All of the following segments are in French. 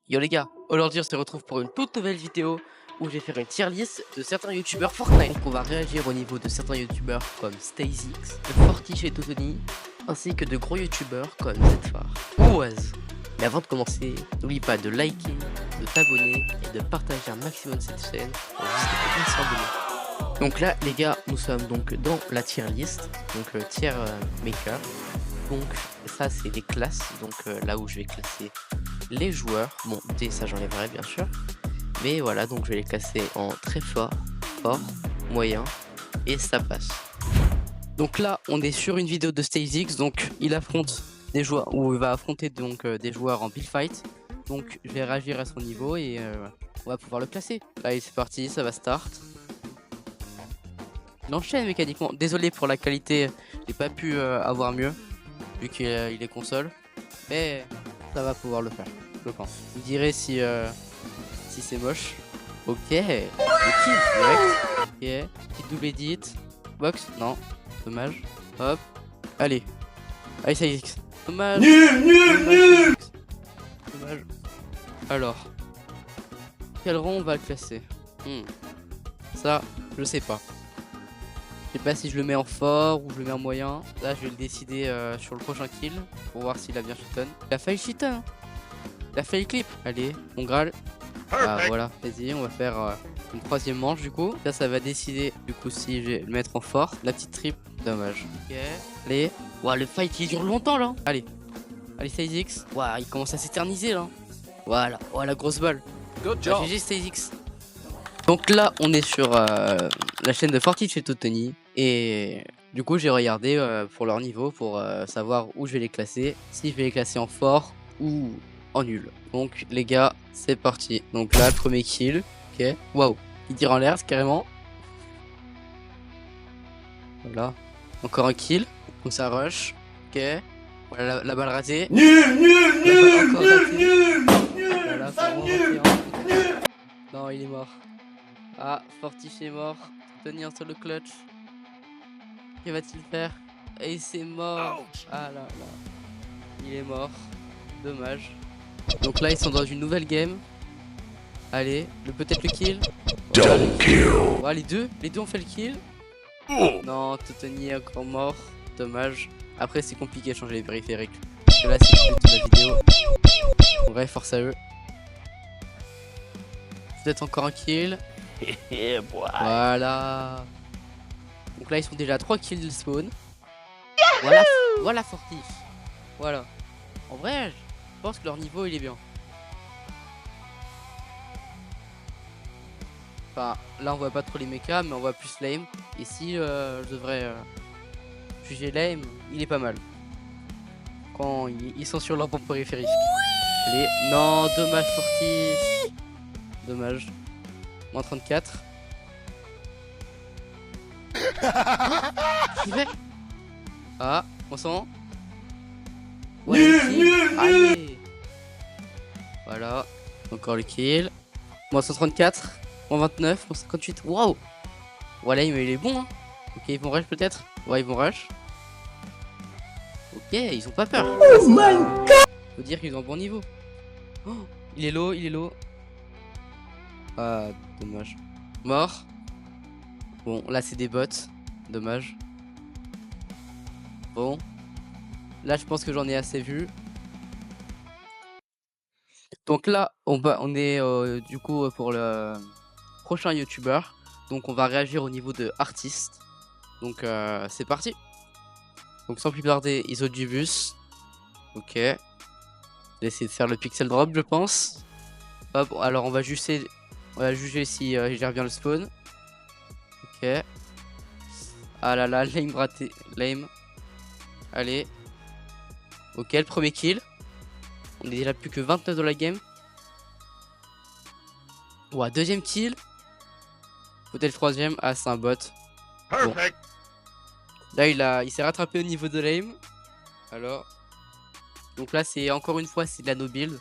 Yo les gars, aujourd'hui on se retrouve pour une toute nouvelle vidéo où je vais faire une tier list de certains youtubeurs Fortnite. Donc on va réagir au niveau de certains youtubeurs comme StazyX, Fortiche et Totoni, ainsi que de gros youtubeurs comme Zfar ou Oaz. Mais avant de commencer, n'oublie pas de liker, de t'abonner et de partager un maximum cette chaîne pour jusqu'à 400 abonnés. Donc là les gars, nous sommes donc dans la tier list, donc le tier maker. Donc ça c'est les classes, donc là où je vais classer les joueurs. Bon, ça j'enlèverai bien sûr, mais voilà, donc je vais les classer en très fort, fort, moyen et ça passe. Donc là on est sur une vidéo de StazyX, donc il affronte des joueurs, ou il va affronter donc des joueurs en build fight. Donc je vais réagir à son niveau et on va pouvoir le classer. Allez c'est parti, ça va start. Il enchaîne mécaniquement, désolé pour la qualité, j'ai pas pu avoir mieux vu qu'il est console, mais ça va pouvoir le faire, je pense. Vous direz si c'est moche. Ok, le kill direct. Ok, petite double edit. Box, non, dommage. Hop, allez. Allez, ça X. Dommage. Nul. Dommage. Alors, quel rang on va le classer? Ça, je sais pas. Je sais pas si je le mets en fort ou je le mets en moyen. Là je vais le décider sur le prochain kill pour voir s'il a bien shiton. Il a failli shiton hein. Il a failli clip. Allez, on graal. Ah voilà, vas-y, on va faire une troisième manche du coup. Ça va décider du coup si je vais le mettre en fort. La petite trip, dommage. Ok, allez. Ouah, le fight il dure longtemps là. Allez, allez StazyX. Ouah, il commence à s'éterniser là. Voilà, oh la grosse balle. Good job. GG StazyX. Donc là on est sur la chaîne de Fortiche et Totoni. Et du coup j'ai regardé pour leur niveau pour savoir où je vais les classer. Si je vais les classer en fort ou en nul. Donc les gars c'est parti. Donc là le premier kill. Ok. Waouh. Il tire en l'air carrément. Voilà. Encore un kill. Donc ça rush. Ok. Voilà la balle ratée. Nul. Voilà, non il est mort. Ah, Fortiche est mort. Tenir sur le clutch. Que va-t-il faire? Et c'est mort. Ah là là. Il est mort. Dommage. Donc là ils sont dans une nouvelle game. Allez, peut-être le kill. Voilà, les deux ont fait le kill. Non, Totoni est encore mort. Dommage. Après c'est compliqué de changer les périphériques. Parce que là c'est le but de la vidéo. En vrai, force à eux. Peut-être encore un kill. Voilà. Donc là ils sont déjà à 3 kills spawn. Voilà Fortiche. Voilà. En vrai, je pense que leur niveau il est bien. Enfin, là on voit pas trop les mechas, mais on voit plus l'aim. Et si je devrais juger l'aim, il est pas mal. Quand ils sont sur leur bon périphérique. Allez, non, dommage Fortiche. Dommage. Moins 34. Il fait. Ah, on sent. Ouais, allez. Voilà. Encore le kill. Moins 134. Moins 29. Moins 58. Waouh. Voilà, mais il est bon. Hein. Ok, ils vont rush peut-être. Ouais, ils vont rush. Ok, ils ont pas peur. Oh my god. Faut dire qu'ils ont un bon niveau. Oh, il est low. Ah, dommage. Mort. Bon, là c'est des bots. Dommage. Bon. Là je pense que j'en ai assez vu. Donc là on est du coup pour le prochain youtubeur. Donc on va réagir au niveau de artiste. Donc c'est parti. Donc sans plus tarder, Isodubus. Ok. Je vais essayer de faire le pixel drop je pense. Hop, alors on va juger si il gère bien le spawn. Ok. Ah là là, lame raté. Lame. Allez. Ok, le premier kill. On est déjà plus que 29 dans la game. Ouah, deuxième kill. Peut-être le troisième. Ah, c'est un bot. Bon. Là, il s'est rattrapé au niveau de l'aim. Alors. Donc là, c'est encore une fois, c'est de la no build.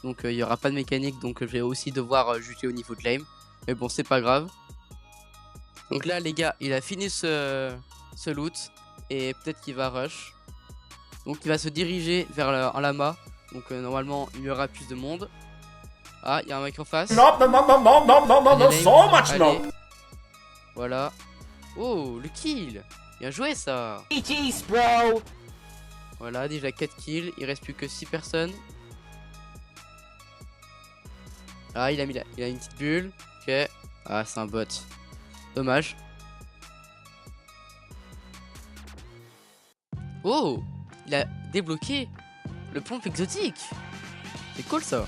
Donc il n'y aura pas de mécanique. Donc je vais aussi devoir juger au niveau de l'aim. Mais bon, c'est pas grave. Donc là, les gars, il a fini ce loot. Et peut-être qu'il va rush. Donc il va se diriger vers un lama. Donc normalement il y aura plus de monde. Ah, il y a un mec en face. Non, non, non, non, non, non, non, non, non, Allez, so much allez. no. Voilà. Oh, le kill. Bien joué ça. GG's, bro. Voilà, déjà 4 kills. Il reste plus que 6 personnes. Ah, il a une petite bulle. Ok. Ah, c'est un bot. Dommage. Oh, il a débloqué le pompe exotique. C'est cool ça.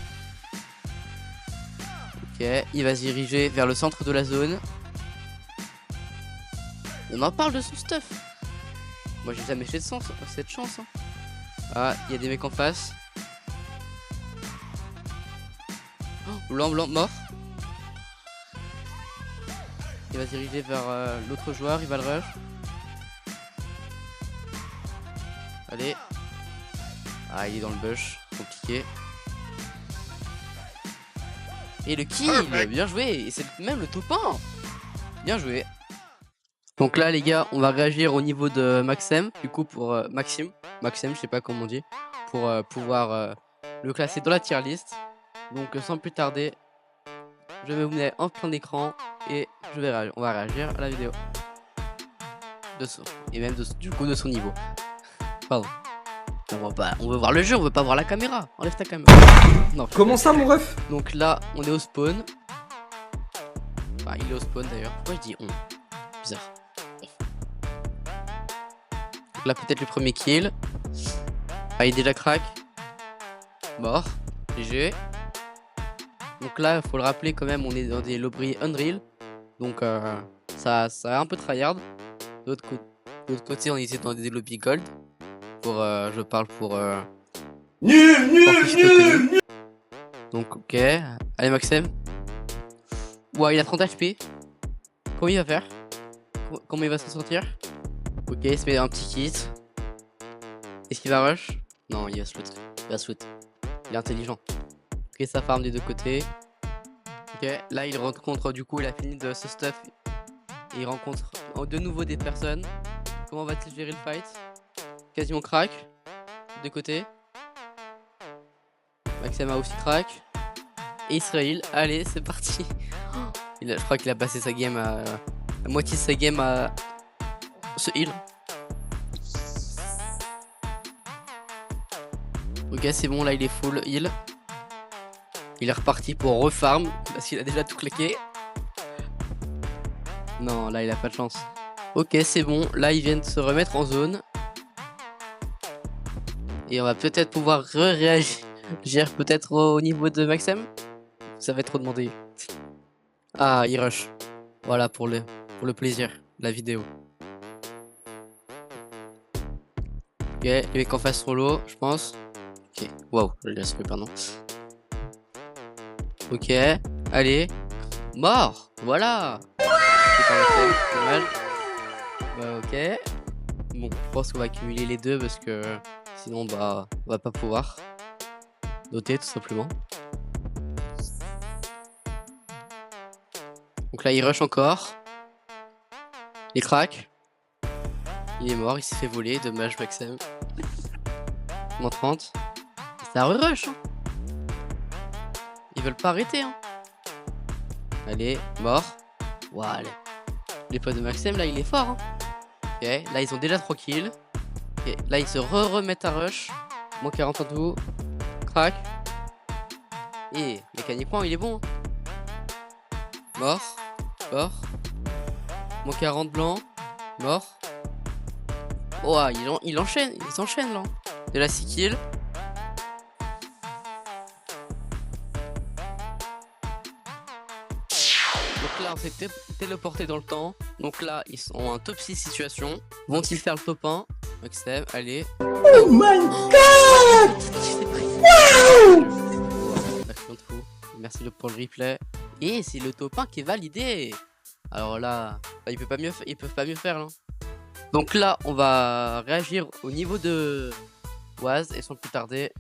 Ok, il va se diriger vers le centre de la zone. On en parle de son stuff. Moi j'ai jamais fait cette chance. Hein. Ah, il y a des mecs en face. Oh, blanc, mort. Il va se diriger vers l'autre joueur, il va le rush. Allez. Ah, il est dans le bush, compliqué. Et le kill, bien joué. Et c'est même le top 1. Bien joué. Donc là les gars, on va réagir au niveau de Maxem. Du coup pour Maxime, je sais pas comment on dit. Pour pouvoir le classer dans la tier list. Donc sans plus tarder, je vais vous mettre en plein écran. Et on va réagir à la vidéo. Et même du coup de son niveau. Pardon. On veut voir le jeu, on veut pas voir la caméra. Enlève ta caméra. Non. Comment ça, mon ref? Donc là, on est au spawn. Enfin, il est au spawn d'ailleurs. Pourquoi je dis on? Bizarre. Bref. Donc là, peut-être le premier kill. Ah, il est déjà crack. Mort. GG. Donc là, il faut le rappeler quand même, on est dans des lobbies Unreal. Donc ça a un peu tryhard. De l'autre côté, on était dans des lobbies Gold. Je parle pour nul. Donc ok, allez Maxime. Ouais, il a 30 HP. Comment il va faire? Comment il va s'en sortir? Ok, il se met un petit kit. Est-ce qu'il va rush? Non, il va se loot. Il est intelligent. Ok, ça farm des deux côtés. Ok, là il rencontre, du coup il a fini de ce stuff. Et il rencontre de nouveau des personnes. Comment va-t-il gérer le fight? Quasiment crack. De côté. Maxime a aussi crack. Et Israël, allez, c'est parti. Je crois qu'il a passé sa game à... La moitié de sa game à... ce heal. Ok, c'est bon, là il est full heal. Il est reparti pour refarm. Parce qu'il a déjà tout claqué. Non, là il a pas de chance. Ok, c'est bon. Là ils viennent se remettre en zone. Et on va peut-être pouvoir réagir peut-être au niveau de Maxime. Ça va être trop demandé. Ah, il rush. Voilà pour le plaisir de la vidéo. Ok, les mecs en face solo, je pense. Ok, wow, je l'ai laissé, pardon. Ok, allez. Mort. Voilà. Dommage. Ok. Bon, je pense qu'on va cumuler les deux parce que sinon bah on va pas pouvoir noter tout simplement. Donc là il rush encore. Il craque. Il est mort, il s'est fait voler, dommage Maxime. Moins 30. Ça rush hein. Ils veulent pas arrêter hein. Allez, mort. Voilà. Les potes de Maxime là il est fort hein. Ok, là ils ont déjà 3 kills. Ok, là ils se remettent à rush. Moins 40 en tout. Crack. Et mécaniquement il est bon. Mort. Mort. Moins 40 blanc. Mort. Oh, il enchaîne. Ils s'enchaînent là. Déjà 6 kills. Donc là on s'est téléporté dans le temps. Donc là ils sont en top 6 situation. Vont-ils faire le top 1? Maxime, allez. Oh my god! Wow! Action de fou. Merci pour le replay. Et c'est le top 1 qui est validé. Alors là, ils peuvent pas mieux faire là. Donc là on va réagir au niveau de Waz. Et sans plus tarder,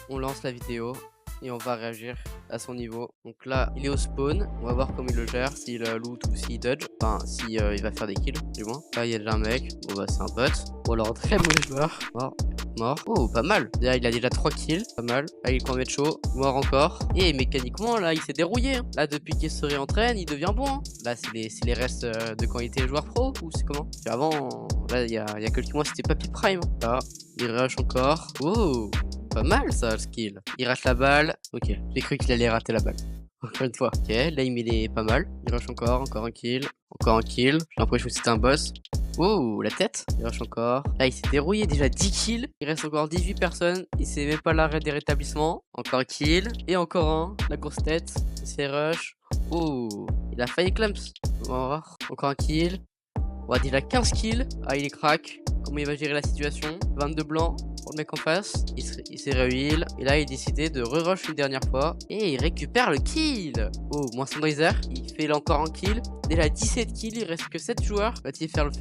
on lance la vidéo. Et on va réagir à son niveau. Donc là, il est au spawn. On va voir comment il le gère. S'il loot ou s'il dodge. Enfin, si il va faire des kills, du moins. Là, il y a déjà un mec. Bon, bah, c'est un bot. Ou alors, très mauvais joueur. Mort. Mort. Oh, pas mal. Là, il a déjà 3 kills. Pas mal. Là, il est chaud. Mort encore. Et mécaniquement, là, il s'est dérouillé. Hein. Là, depuis qu'il se réentraîne, il devient bon. Hein. Là, c'est les restes de quand il était joueur pro ou c'est comment? Avant, là, il y a quelques mois, c'était Papy Prime. Là, il rush encore. Oh, pas mal ça, le skill. Il rate la balle. Ok, j'ai cru qu'il allait rater la balle. Encore une fois. Ok, là, il est pas mal. Il rush encore un kill. Encore un kill. J'ai l'impression que c'était un boss. Oh, la tête. Il rush encore. Là, il s'est dérouillé déjà 10 kills. Il reste encore 18 personnes. Il sait même pas l'arrêt des rétablissements. Encore un kill. Et encore un. La grosse tête. Il s'est rush. Oh, il a failli clamps. On va voir. Encore un kill. On a déjà 15 kills. Ah, il est crack. Comment il va gérer la situation? 22 blancs pour le mec en face. Il s'est re-heal. Et là, il a décidé de re-rush une dernière fois. Et il récupère le kill. Oh, moins Sandrizer. Il fait encore un kill. Déjà 17 kills. Il reste que 7 joueurs. Va-t-il faire le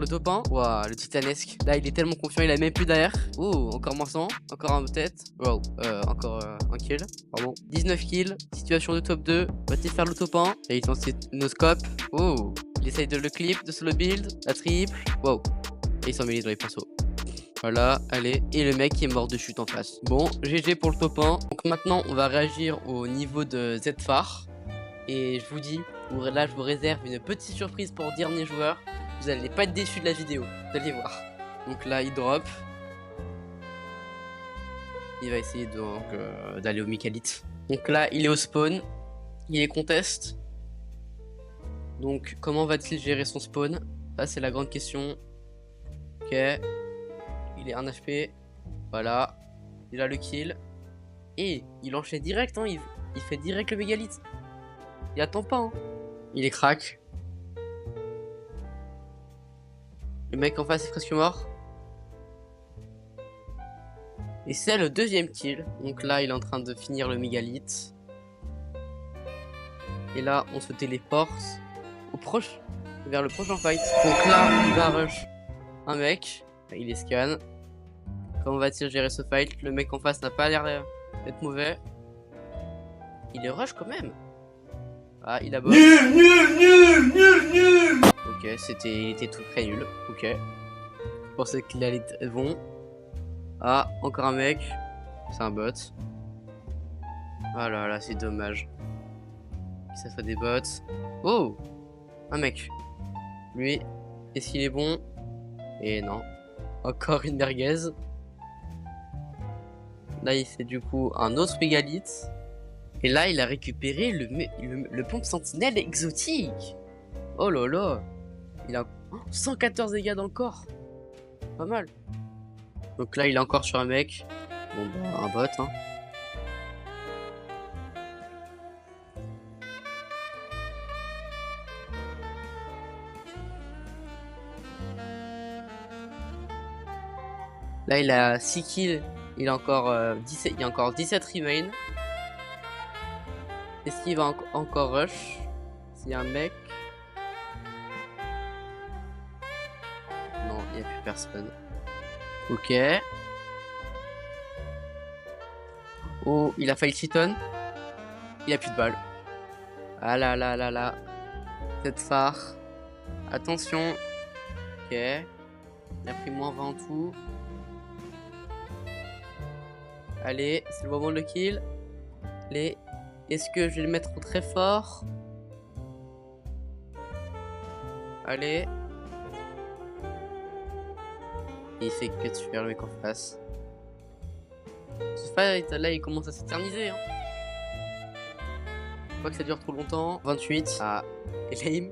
top 1? Waouh, le titanesque. Là, il est tellement confiant. Il a même plus d'AR. Oh, encore moins 100. Encore un tête. Wow. Encore un kill. Pardon. 19 kills. Situation de top 2. Va-t-il faire le top 1? Et il lance nos scopes. Oh. Il essaye de le clip, de solo build. La triple. Wow. Et il s'en met dans les pinceaux. Voilà, allez. Et le mec qui est mort de chute en face. Bon, GG pour le top 1. Donc maintenant, on va réagir au niveau de Zfar. Et je vous dis, là, je vous réserve une petite surprise pour le dernier joueur. Vous allez pas être déçus de la vidéo. Vous allez voir. Donc là, il drop. Il va essayer d'aller au Micalite. Donc là, il est au spawn. Il est contest. Donc, comment va-t-il gérer son spawn? Ça, c'est la grande question. Ok. Il est 1 HP. Voilà. Il a le kill. Et il enchaîne direct. Hein. Il fait direct le mégalith. Il attend pas. Hein. Il est crack. Le mec en face est presque mort. Et c'est le deuxième kill. Donc là, il est en train de finir le mégalith. Et là, on se téléporte vers le prochain fight. Donc là, il va rush un mec. Il est scan. Comment va-t-il gérer ce fight? Le mec en face n'a pas l'air d'être mauvais. Il est rush quand même. Ah, il a boss. Nul. Ok, il était tout très nul. Ok. Je pensais qu'il allait être bon. Ah, encore un mec. C'est un bot. Ah là là, c'est dommage. Que ça soit des bots. Oh, un mec. Lui, est-ce qu'il est bon? Et non. Encore une merguez. Là, il fait du coup un autre mégalith. Et là, il a récupéré le pompe sentinelle exotique. Oh là là. Il a 114 dégâts dans le corps. Pas mal. Donc là, il est encore sur un mec. Bon, bah, un bot, hein. Là, il a 6 kills. Il a encore 17. Il y a encore 17 remain. Est-ce qu'il va encore rush? S'il y a un mec. Non, il n'y a plus personne. Ok. Oh, il a failli cheaton. Il a plus de balles. Ah là là là là. Cette phare. Attention. Ok. Il a pris moins 20 en tout. Allez, c'est le moment de le kill. Allez. Est-ce que je vais le mettre très fort? Allez. Il fait que tuer le mec en face. Ce fight là, il commence à s'éterniser. Hein. Faut pas que ça dure trop longtemps. 28. Ah, et lame.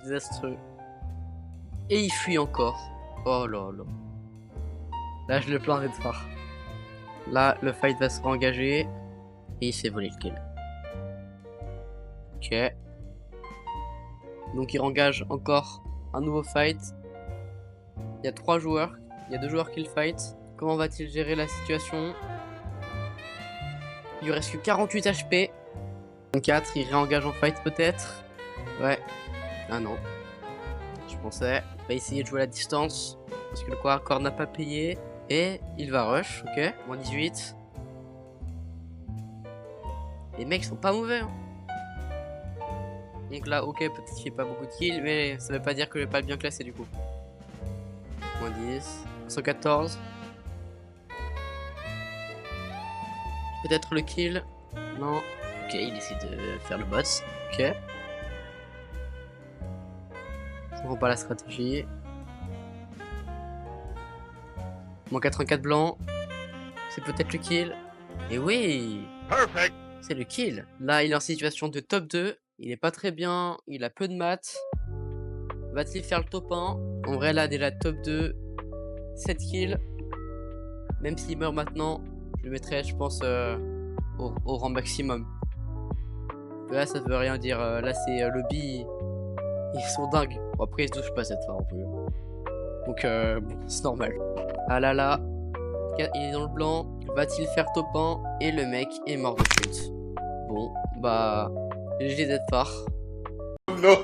Désastreux. Et il fuit encore. Oh là là. Là, je le plains d'être fort. Là, le fight va se réengager. Et il s'est volé le kill. Ok. Donc il engage encore un nouveau fight. Il y a 3 joueurs. Il y a 2 joueurs qui le fight. Comment va-t-il gérer la situation? Il lui reste que 48 HP. 24, il réengage en fight peut-être. Ouais. Ah non. Je pensais. Il va essayer de jouer à la distance. Parce que le corps n'a pas payé. Et il va rush. Ok. Moins 18. Les mecs sont pas mauvais. Hein. Donc là, ok, peut-être qu'il fait pas beaucoup de kills, mais ça veut pas dire que je vais pas bien classé du coup. Moins 10. 114. Peut-être le kill. Non. Ok, il essaie de faire le boss. Ok. Je comprends pas la stratégie. Mon 84 blanc. C'est peut-être le kill. Et oui! C'est le kill. Là, il est en situation de top 2. Il est pas très bien. Il a peu de maths. Va-t-il faire le top 1? En vrai, là, déjà top 2. 7 kills. Même s'il meurt maintenant, je le mettrais, je pense, au rang maximum. Là, ça veut rien dire. Là, c'est lobby. Ils sont dingues. Bon, après, ils se touchent pas cette fois en plus. Donc, bon, c'est normal. Ah là là. Il est dans le blanc. Va-t-il faire top 1? Et le mec est mort de chute. Bon, bah. GG d'être phare. Non.